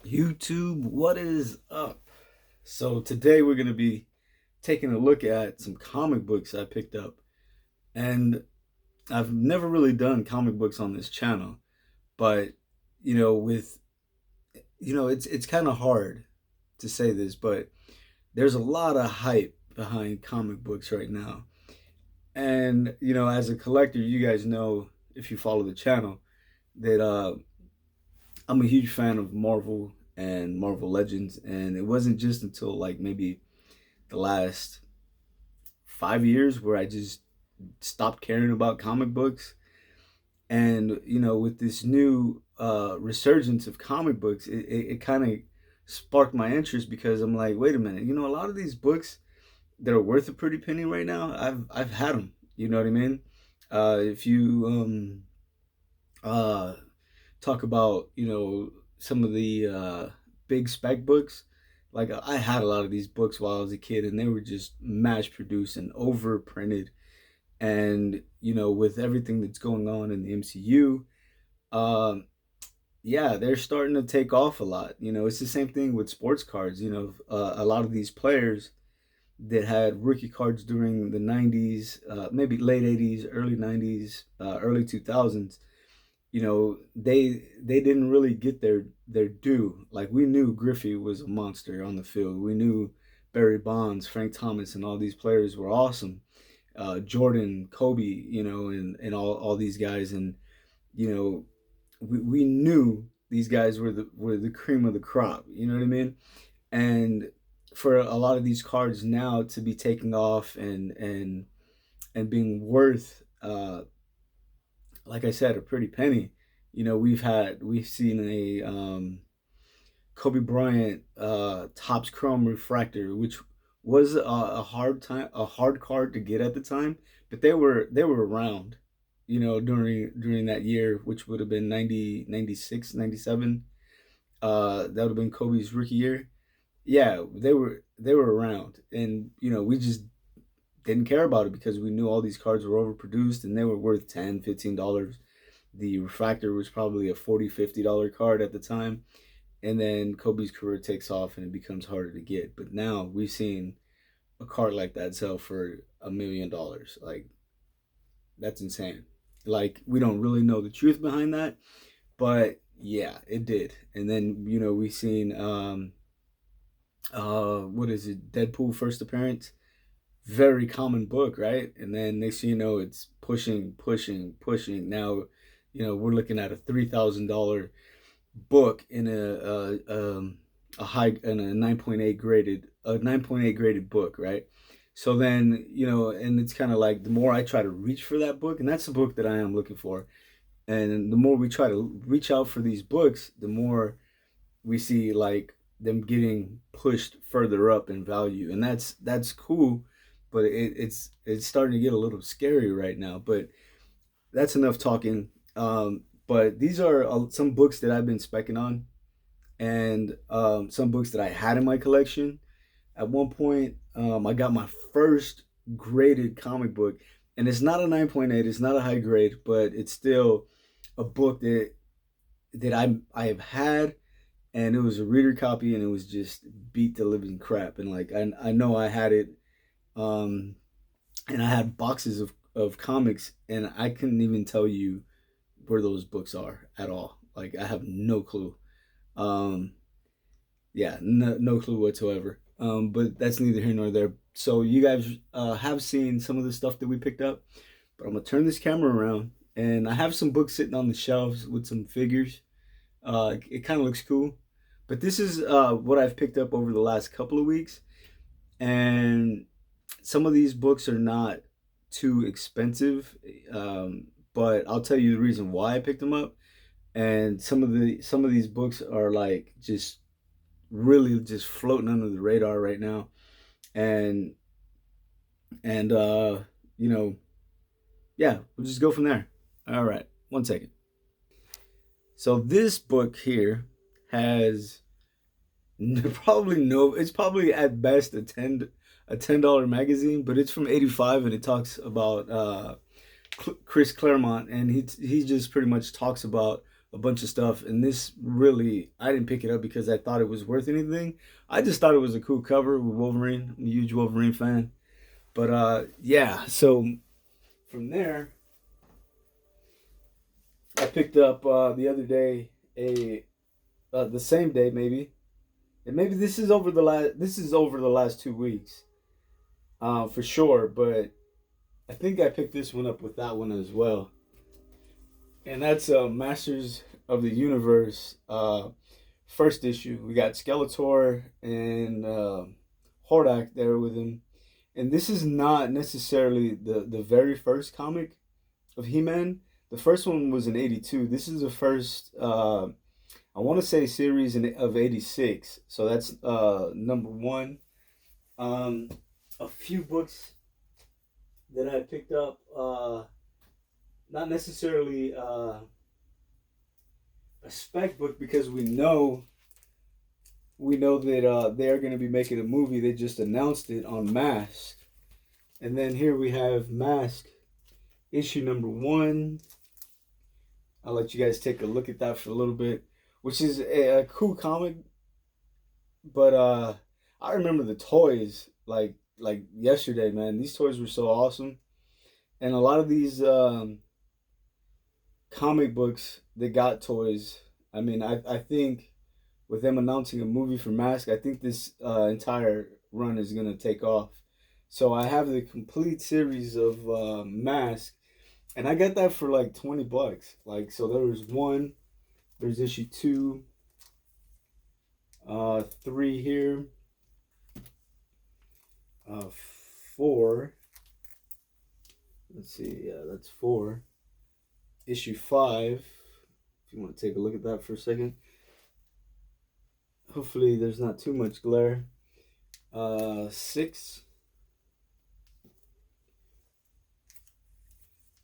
YouTube, what is up? So today we're going to be taking a look at some comic books I picked up. And I've never really done comic books on this channel, but with it's kind of hard to say this, but there's a lot of hype behind comic books right now. And as a collector, you guys know if you follow the channel that I'm a huge fan of Marvel and Marvel Legends, and it wasn't just until like maybe the last 5 years where I just stopped caring about comic books. And with this new resurgence of comic books, it kind of sparked my interest because I'm like, wait a minute, a lot of these books that are worth a pretty penny right now, I've had them. You know what I mean? If you uh, talk about some of the big spec books, like I had a lot of these books while I was a kid, and they were just mass produced and overprinted. And with everything that's going on in the MCU, um, yeah, they're starting to take off a lot. It's the same thing with sports cards. A lot of these players that had rookie cards during the 90s, maybe late 80s, early 90s, early 2000s, they didn't really get their due. Like, we knew Griffey was a monster on the field. We knew Barry Bonds, Frank Thomas, and all these players were awesome. Jordan, Kobe, and all these guys, and you know we knew these guys were the cream of the crop. You know what I mean? And for a lot of these cards now to be taking off and being worth, like I said, a pretty penny. We've seen a Kobe Bryant Topps Chrome Refractor, which was a hard card to get at the time, but they were around, during that year, which would have been 90, 96, 97. That would have been Kobe's rookie year. Yeah, they were around, and we just didn't care about it because we knew all these cards were overproduced and they were worth 10, $15. The refractor was probably a 40, $50 card at the time. And then Kobe's career takes off and it becomes harder to get. But now we've seen a card like that sell for $1 million. Like, that's insane. Like, we don't really know the truth behind that, but yeah, it did. And then we've seen what is it, Deadpool first appearance, very common book, right? And then next thing you know, it's pushing. Now, we're looking at a $3,000 book in a high, in a 9.8 graded book, right? So then, and it's kind of like the more I try to reach for that book, and that's the book that I am looking for, and the more we try to reach out for these books, the more we see like them getting pushed further up in value, and that's cool, but it's starting to get a little scary right now. But that's enough talking. But these are some books that I've been specking on, and some books that I had in my collection. At one point, I got my first graded comic book, and it's not a 9.8. It's not a high grade, but it's still a book that I have had, and it was a reader copy, and it was just beat the living crap. And like I know I had it, um, and I had boxes of comics, and I couldn't even tell you where those books are at all. Like, I have no clue. Um, yeah, no clue whatsoever. But that's neither here nor there. So you guys have seen some of the stuff that we picked up, but I'm gonna turn this camera around, and I have some books sitting on the shelves with some figures. It kind of looks cool, but this is what I've picked up over the last couple of weeks, and some of these books are not too expensive, but I'll tell you the reason why I picked them up. And some of these books are like just really just floating under the radar right now, and and you know yeah, we'll just go from there. All right, one second. So this book here has probably no, it's probably at best a $10 magazine, but it's from '85, and it talks about Chris Claremont, and he just pretty much talks about a bunch of stuff. And this really, I didn't pick it up because I thought it was worth anything. I just thought it was a cool cover with Wolverine. I'm a huge Wolverine fan. But yeah, so from there, I picked up the other day a the same day maybe, and maybe this is over the last 2 weeks, for sure. But I think I picked this one up with that one as well, and that's Masters of the Universe first issue. We got Skeletor and Hordak there with him, and this is not necessarily the very first comic of He-Man. The first one was in '82. This is the first, I want to say, series of '86. So that's number one. Um, a few books that I picked up, not necessarily a spec book, because we know that they are going to be making a movie. They just announced it on Mask. And then here we have Mask issue number 1. I'll let you guys take a look at that for a little bit, which is a cool comic. But I remember the toys like yesterday, man. These toys were so awesome, and a lot of these comic books, they got toys. I mean, I think with them announcing a movie for Mask, I think this entire run is gonna take off. So I have the complete series of Mask, and I got that for like $20. Like, so there was one, there's issue 2, 3 here, 4. Let's see, yeah, that's 4. Issue 5. If you want to take a look at that for a second. Hopefully there's not too much glare. 6.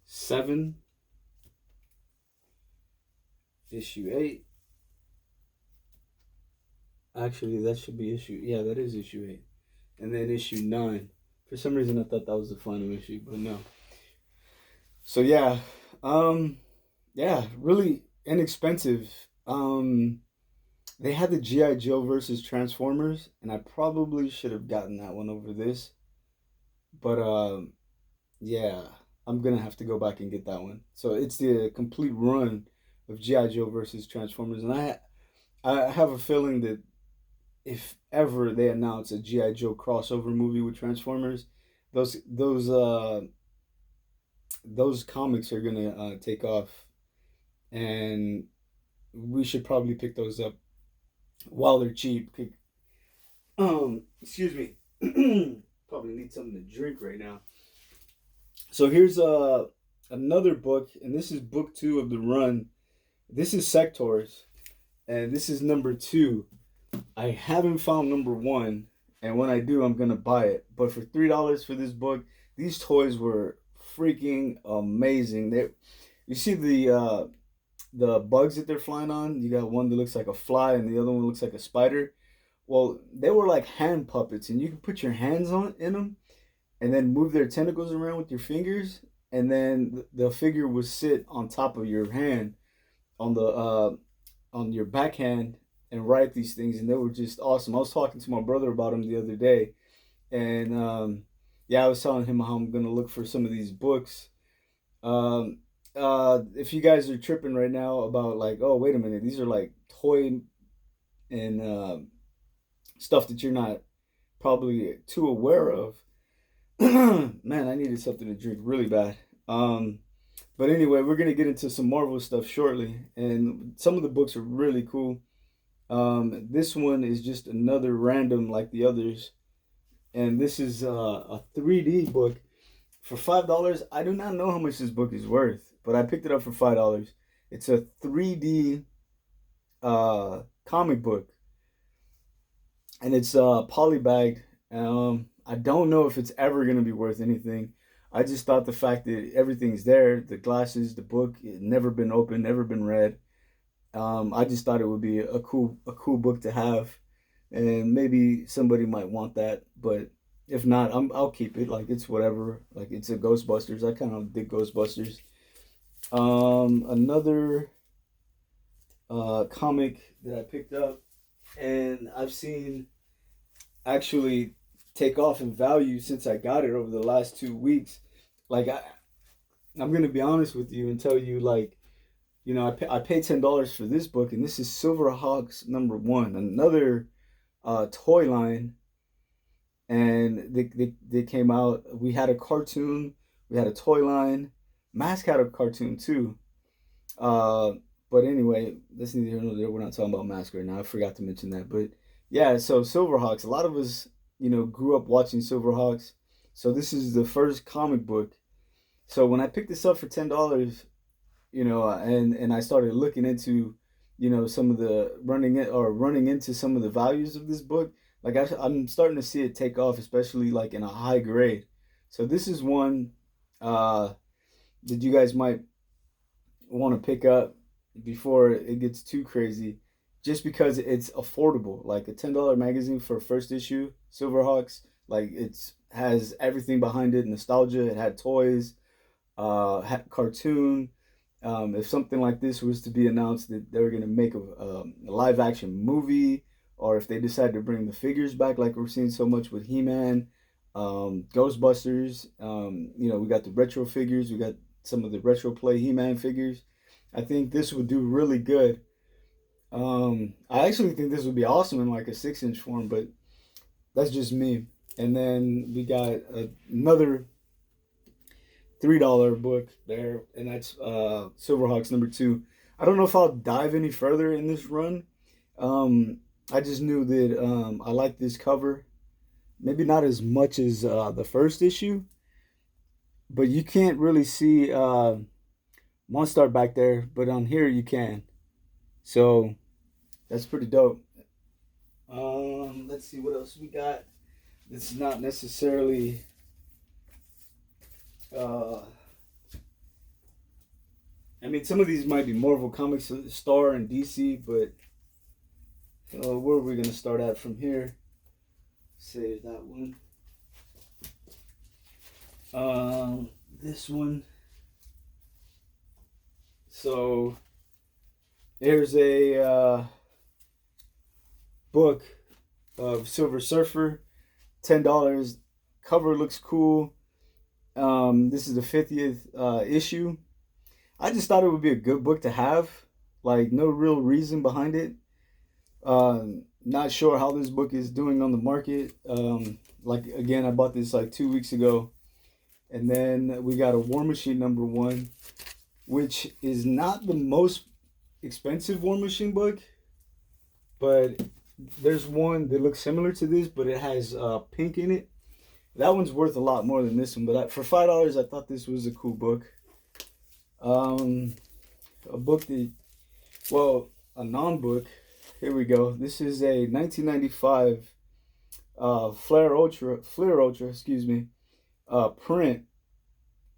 7. Issue 8. Actually, that should be issue. Yeah, that is issue 8. And then issue 9. For some reason, I thought that was the final issue, but no. So yeah, really inexpensive. They had the GI Joe versus Transformers, and I probably should have gotten that one over this, but yeah, I'm gonna have to go back and get that one. So it's the complete run of GI Joe versus Transformers, and I have a feeling that if ever they announce a GI Joe crossover movie with Transformers, those those uh those comics are gonna take off, and we should probably pick those up while they're cheap. Excuse me. Probably need something to drink right now. So here's another book, and this is book 2 of the run. This is Sectors, and this is number 2. I haven't found number 1, and when I do, I'm gonna buy it. But for $3 for this book, these toys were freaking amazing. You see the bugs that they're flying on. You got one that looks like a fly, and the other one looks like a spider. Well, they were like hand puppets, and you could put your hands in them, and then move their tentacles around with your fingers, and then the figure would sit on top of your hand, on your backhand, and write these things, and they were just awesome. I was talking to my brother about them the other day, and yeah, I was telling him how I'm gonna look for some of these books. Um, if you guys are tripping right now about like, oh wait a minute, these are like toy and stuff that you're not probably too aware of. Man, I needed something to drink really bad. But anyway, we're gonna get into some Marvel stuff shortly, and some of the books are really cool. This one is just another random like the others, and this is a 3D book for $5. I do not know how much this book is worth, but I picked it up for $5. It's a 3D comic book, and it's polybagged. I don't know if it's ever gonna be worth anything. I just thought the fact that everything's there, the glasses, the book, it never been opened, never been read. I just thought it would be a cool book to have, and maybe somebody might want that. But if not, I'll keep it. Like, it's whatever. Like, it's a Ghostbusters. I kind of dig Ghostbusters. Another comic that I picked up, and I've seen actually take off in value since I got it over the last 2 weeks. Like I'm gonna be honest with you and tell you, like, I paid $10 for this book, and this is Silverhawks #1, another toy line, and they came out. We had a cartoon, we had a toy line. Mask had a cartoon too. Uh, but anyway, that's neither here nor there. We're not talking about Mask right now. I forgot to mention that. But yeah, so Silverhawks. A lot of us, grew up watching Silverhawks. So this is the first comic book. So when I picked this up for $10, and I started looking into, some of the running into some of the values of this book. Like I'm starting to see it take off, especially like in a high grade. So this is one uh, that you guys might want to pick up before it gets too crazy, just because it's affordable. Like a $10 magazine for first issue, Silverhawks. Like it's has everything behind it, nostalgia. It had toys, had cartoon. If something like this was to be announced that they were going to make a live action movie, or if they decided to bring the figures back, like we're seeing so much with He-Man, Ghostbusters, we got the retro figures, we got some of the retro play He-Man figures. I think this would do really good. I actually think this would be awesome in like a 6-inch form, but that's just me. And then we got another $3 book there, and that's Silverhawks #2. I don't know if I'll dive any further in this run. I just knew that I like this cover. Maybe not as much as the first issue, but you can't really see Monstar back there, but on here you can. So that's pretty dope. Let's see what else we got. This is not necessarily I mean, some of these might be Marvel Comics, Star, and DC, but where are we gonna start at from here? Save that one. This one. So here's a book of Silver Surfer, $10. Cover looks cool. This is the 50th issue. I just thought it would be a good book to have. Like, no real reason behind it. Not sure how this book is doing on the market. Like, again, I bought this like 2 weeks ago. And then we got a War Machine #1, which is not the most expensive War Machine book. But there's one that looks similar to this, but it has pink in it. That one's worth a lot more than this one, but for $5, I thought this was a cool book. A book that, a non-book. Here we go. This is a 1995 Flair Ultra, print,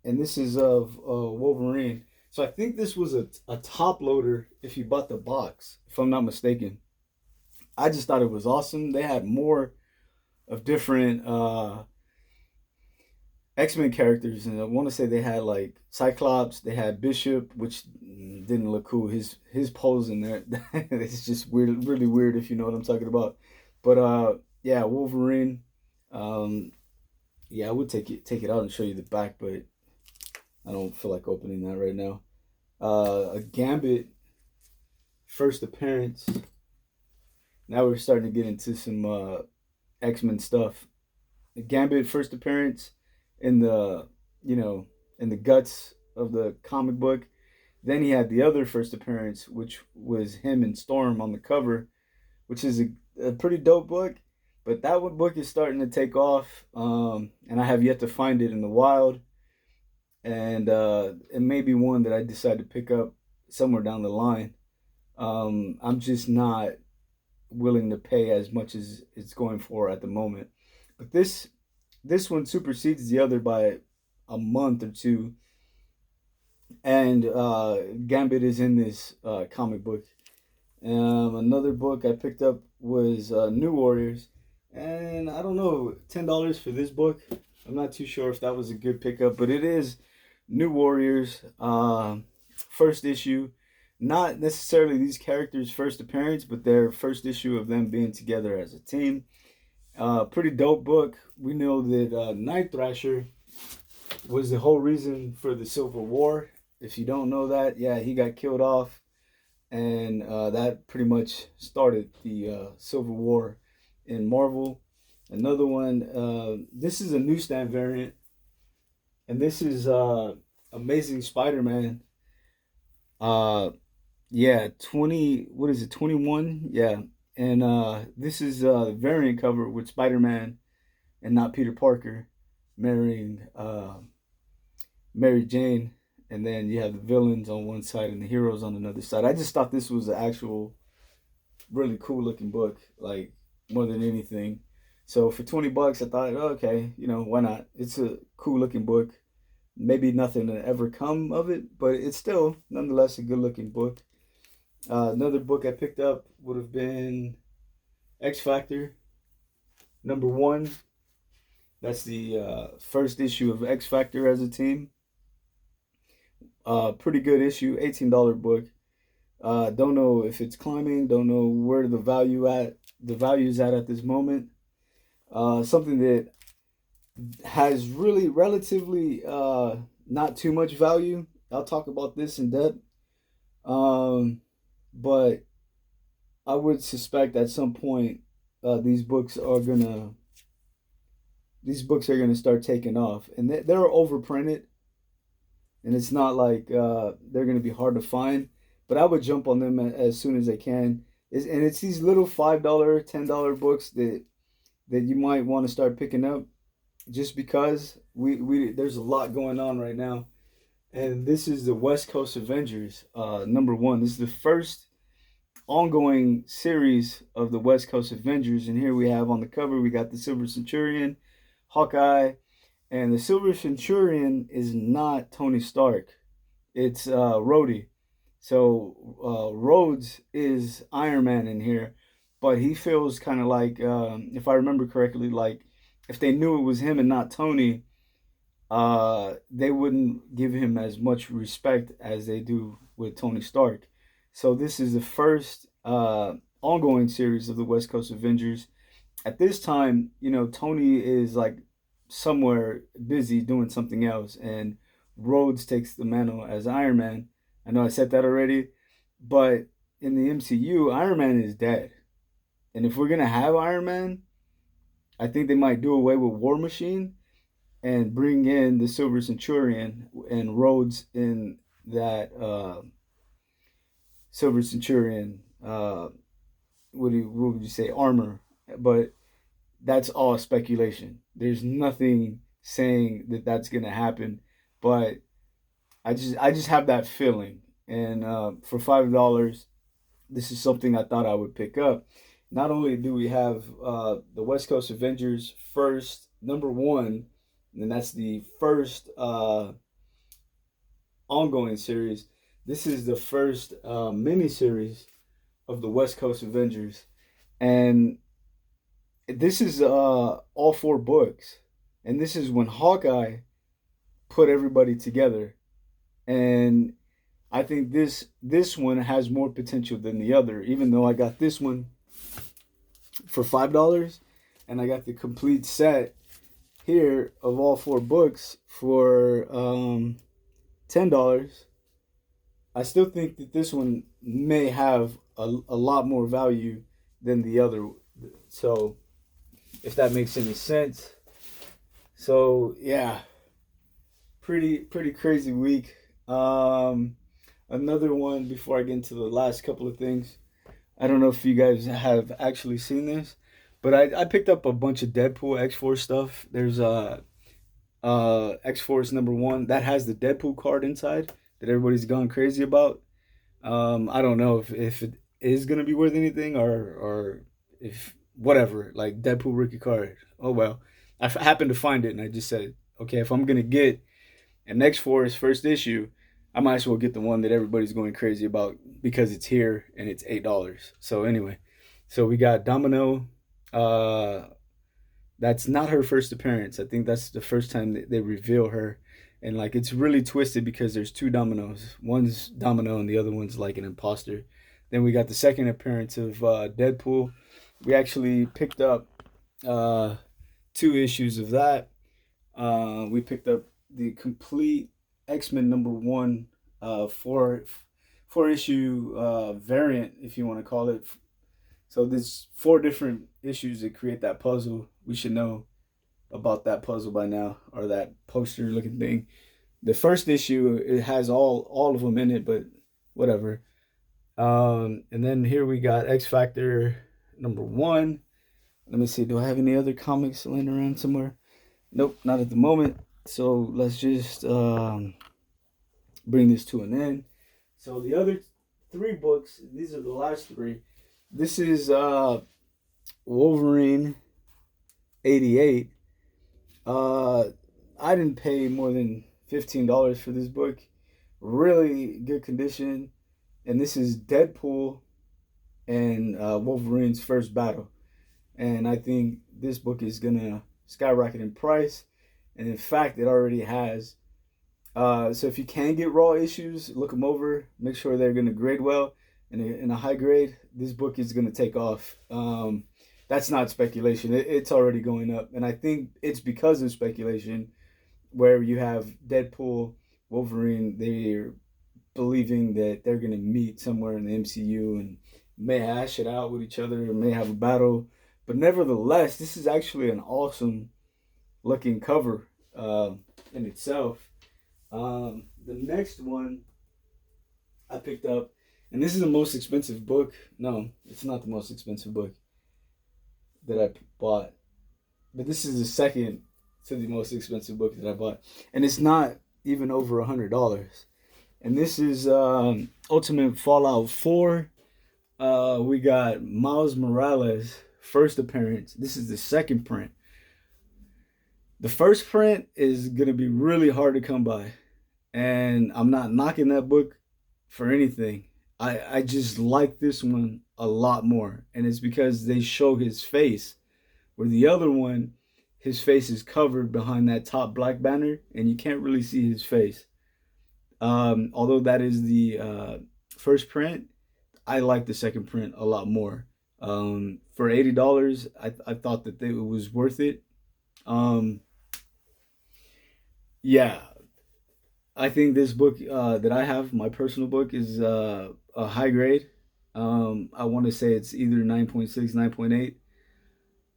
and this is of Wolverine. So I think this was a top loader if you bought the box, if I'm not mistaken. I just thought it was awesome. They had more of different X-Men characters, and I want to say they had like Cyclops, they had Bishop, which didn't look cool. His pose in there, it's just weird, really weird, if you know what I'm talking about. But yeah, Wolverine. Yeah, I would take it out and show you the back, but I don't feel like opening that right now. A Gambit first appearance. Now we're starting to get into some X-Men stuff. The Gambit first appearance in the in the guts of the comic book. Then he had the other first appearance, which was him and Storm on the cover, which is a pretty dope book. But that one book is starting to take off, and I have yet to find it in the wild. And it may be one that I decide to pick up somewhere down the line. I'm just not willing to pay as much as it's going for at the moment. But this one supersedes the other by a month or two. And Gambit is in this comic book. Another book I picked up was New Warriors. And I don't know, $10 for this book. I'm not too sure if that was a good pickup, but it is New Warriors, first issue. not necessarily these characters' first appearance, but their first issue of them being together as a team. Pretty dope book. We know that Night Thrasher was the whole reason for the Civil War. If you don't know that, yeah, he got killed off, and that pretty much started the Civil War in Marvel. Another one, this is a newsstand variant, and this is Amazing Spider-Man. Uh, yeah, 20, what is it, 21? Yeah, and this is a variant cover with Spider-Man and not Peter Parker marrying Mary Jane, and then you have the villains on one side and the heroes on another side. I just thought this was an actual really cool looking book, like more than anything. So for $20, I thought, oh, okay, why not? It's a cool looking book. Maybe nothing to ever come of it, but it's still nonetheless a good looking book. Another book I picked up would have been X Factor #1. That's the first issue of X Factor as a team. Pretty good issue, $18 book. Don't know if it's climbing. Don't know where the value is at this moment. Something that has really relatively not too much value. I'll talk about this in depth. But I would suspect at some point these books are gonna start taking off, and they're overprinted, and it's not like they're gonna be hard to find. But I would jump on them as soon as I can. And it's these little $5, $10 books that you might want to start picking up, just because we there's a lot going on right now. And this is the West Coast Avengers #1. This is the first ongoing series of the West Coast Avengers, and here we have on the cover we got the Silver Centurion, Hawkeye, and the Silver Centurion is not Tony Stark. It's Rhodey. So Rhodes is Iron Man in here, but he feels kind of like, if I remember correctly, like if they knew it was him and not Tony, they wouldn't give him as much respect as they do with Tony Stark. So this is the first ongoing series of the West Coast Avengers. At this time, Tony is like somewhere busy doing something else, and Rhodes takes the mantle as Iron Man. I know I said that already, but in the MCU, Iron Man is dead. And if we're gonna have Iron Man, I think they might do away with War Machine and bring in the Silver Centurion and Rhodes in that Silver Centurion. What would you say, armor? But that's all speculation. There's nothing saying that that's gonna happen, but I just have that feeling. And for $5, this is something I thought I would pick up. Not only do we have the West Coast Avengers first #1, and that's the first ongoing series. This is the first mini series of the West Coast Avengers, and this is all 4 books, and this is when Hawkeye put everybody together, and I think this one has more potential than the other. Even though I got this one for $5, and I got the complete set here of all 4 books for $10. I still think that this one may have a lot more value than the other. So, if that makes any sense. So yeah, pretty crazy week. Another one before I get into the last couple of things. I don't know if you guys have actually seen this, but I picked up a bunch of Deadpool X-Force stuff. There's X-Force #1 that has the Deadpool card inside that everybody's gone crazy about. I don't know if it is gonna be worth anything, or if whatever, like Deadpool rookie card. Oh well, I happened to find it and I just said, okay, if I'm gonna get an X-Force first issue, I might as well get the one that everybody's going crazy about because it's here and it's $8. So anyway, so we got Domino. That's not her first appearance. I think that's the first time they reveal her. And like it's really twisted because there's two Dominoes. One's Domino and the other one's like an imposter. Then we got the second appearance of Deadpool. We actually picked up uh, two issues of that. We picked up the complete X-Men #1 four issue variant, if you want to call it. So there's four different issues that create that puzzle. We should know about that puzzle by now, or that poster looking thing. The first issue, it has all of them in it, but whatever. And then here we got X Factor #1. Let me see. Do I have any other comics laying around somewhere? Nope, not at the moment. So let's just bring this to an end. So the other three books, these are the last three. This is Wolverine 88. I didn't pay more than $15 for this book. Really good condition. And this is Deadpool and Wolverine's first battle. And I think this book is going to skyrocket in price. And in fact, it already has. So if you can get raw issues, look them over. Make sure they're going to grade well. In a high grade, this book is going to take off. That's not speculation. It's already going up. And I think it's because of speculation where you have Deadpool, Wolverine, they're believing that they're going to meet somewhere in the MCU and may hash it out with each other or may have a battle. But nevertheless, this is actually an awesome looking cover in itself. The next one I picked up, and this is the most expensive book. No, it's not the most expensive book that I bought, but this is the second to the most expensive book that I bought, and it's not even over $100. And this is Ultimate Fallout 4. We got Miles Morales first appearance. This is the second print. The first print is gonna be really hard to come by, and I'm not knocking that book for anything. I just like this one a lot more, and it's because they show his face, where the other one, his face is covered behind that top black banner, and you can't really see his face. Although that is the first print, I like the second print a lot more. For $80, I thought that it was worth it. Yeah, I think this book that I have, my personal book, is a high grade. I want to say it's either 9.6, 9.8,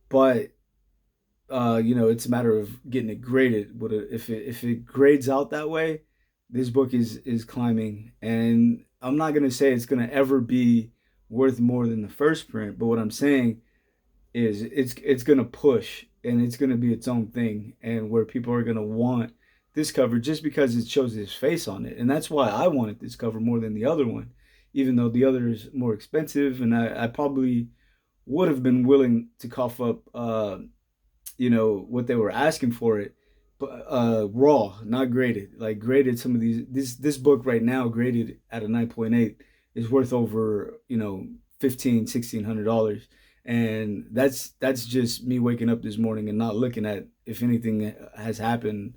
but it's a matter of getting it graded. But if it grades out that way, this book is climbing, and I'm not gonna say it's gonna ever be worth more than the first print. But what I'm saying is it's gonna push, and it's gonna be its own thing, and where people are gonna want this cover just because it shows his face on it. And that's why I wanted this cover more than the other one, even though the other is more expensive, and I probably would have been willing to cough up what they were asking for it, but raw, not graded. Like graded, some of this book right now graded at a 9.8 is worth over $1,500-$1,600. And that's just me waking up this morning and not looking at if anything has happened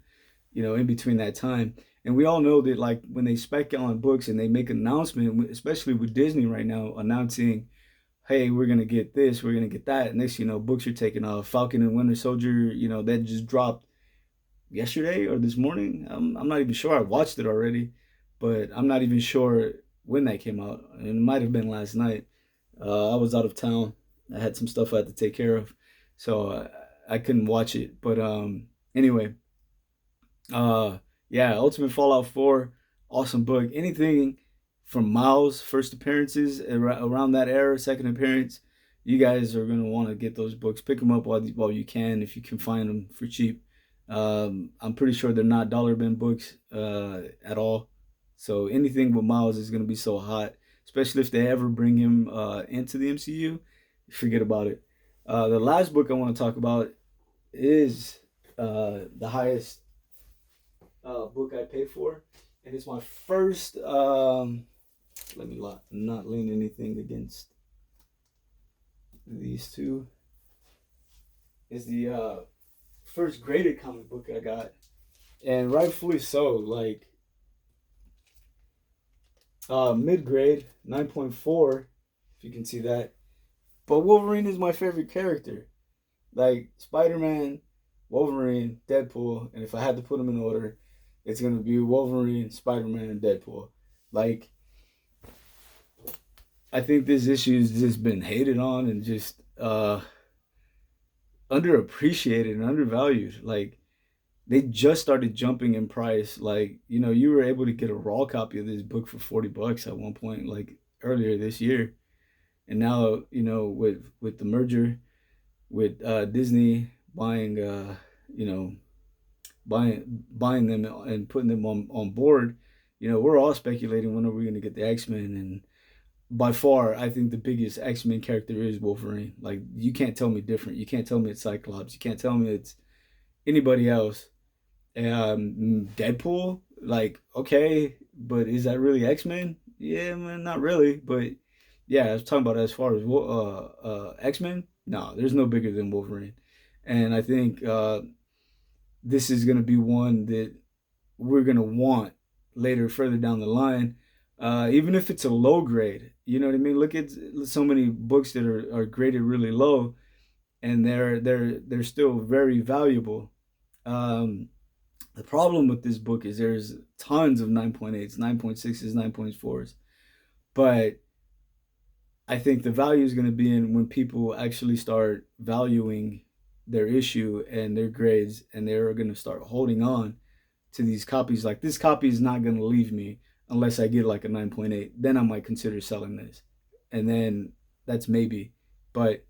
in between that time. And we all know that, like, when they spec on books and they make an announcement, especially with Disney right now announcing, hey, we're gonna get this, we're gonna get that. Next, books are taking off. Falcon and Winter Soldier, that just dropped yesterday or this morning. I'm not even sure. I watched it already, but I'm not even sure when that came out. And it might have been last night. I was out of town. I had some stuff I had to take care of, so I couldn't watch it. But anyway, yeah, Ultimate Fallout 4, awesome book. Anything from Miles' first appearances around that era, second appearance, you guys are gonna want to get those books. Pick them up while you can, if you can find them for cheap. I'm pretty sure they're not dollar bin books at all. So anything with Miles is gonna be so hot, especially if they ever bring him into the MCU. Forget about it. The last book I want to talk about is the highest book I paid for, and it's my first. Let me not lean anything against these two. Is the first graded comic book I got. and rightfully so. Like mid grade 9.4, if you can see that. But Wolverine is my favorite character. Like Spider Man, Wolverine, Deadpool, and if I had to put them in order, it's gonna be Wolverine, Spider Man, and Deadpool. Like I think this issue has just been hated on and just underappreciated and undervalued. Like they just started jumping in price. Like you were able to get a raw copy of this book for $40 at one point, like earlier this year, and now with the merger with Disney buying you know buying them and putting them on board. We're all speculating when are we going to get the X-Men, and by far I think the biggest X-Men character is Wolverine. Like you can't tell me different. You can't tell me it's Cyclops. You can't tell me it's anybody else. Deadpool, like okay, but is that really X-Men? Yeah, man, not really. But yeah, I was talking about as far as X-Men. No, there's no bigger than Wolverine, and I think this is gonna be one that we're gonna want later, further down the line. Even if it's a low grade, you know what I mean. Look at so many books that are graded really low, and they're still very valuable. Um, the problem with this book is there's tons of 9.8s, 9.6s, 9.4s, but I think the value is going to be in when people actually start valuing their issue and their grades, and they're going to start holding on to these copies. Like this copy is not going to leave me unless I get like a 9.8. Then I might consider selling this, and then that's maybe, but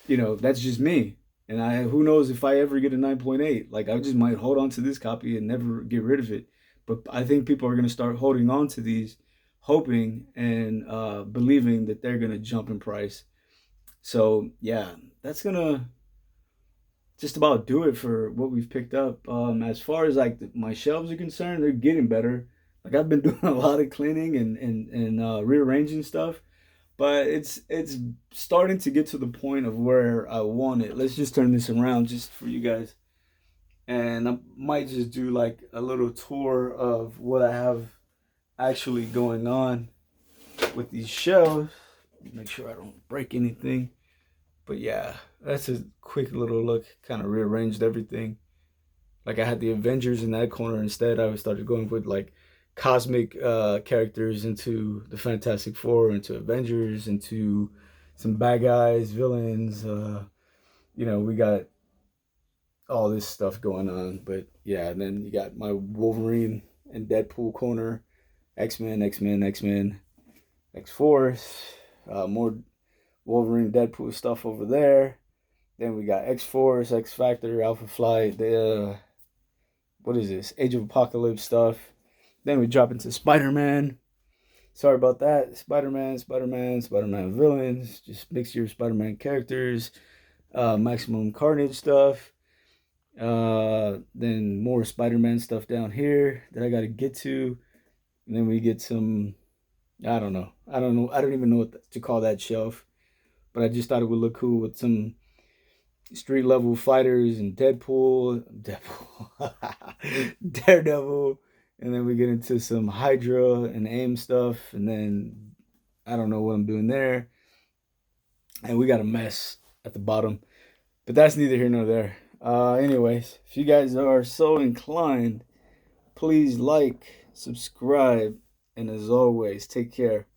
that's just me. And who knows if I ever get a 9.8. Like I just might hold on to this copy and never get rid of it. But I think people are going to start holding on to these, hoping and believing that they're going to jump in price. So yeah, that's going to just about do it for what we've picked up. As far as like my shelves are concerned, they're getting better. Like I've been doing a lot of cleaning and rearranging stuff, but it's starting to get to the point of where I want it. Let's just turn this around just for you guys, and I might just do like a little tour of what I have actually going on with these shelves. Make sure I don't break anything. But yeah, that's a quick little look. Kind of rearranged everything. Like I had the Avengers in that corner instead. I started going with like cosmic characters into the Fantastic Four, into Avengers, into some bad guys, villains. We got all this stuff going on. But yeah, and then you got my Wolverine and Deadpool corner, X-Men, X-Men, X-Men, X-Force, more Wolverine, Deadpool stuff over there. Then we got X-Force, X-Factor, Alpha Flight, the what is this? Age of Apocalypse stuff. Then we drop into Spider-Man. Sorry about that. Spider-Man villains. Just mix your Spider-Man characters. Maximum Carnage stuff. Then more Spider-Man stuff down here that I got to get to. And then we get some, I don't know. I don't even know what to call that shelf. But I just thought it would look cool with some street level fighters and Daredevil, and then we get into some Hydra and AIM stuff, and then I don't know what I'm doing there, and we got a mess at the bottom, but that's neither here nor there. Anyways, if you guys are so inclined, please like, subscribe, and as always, take care.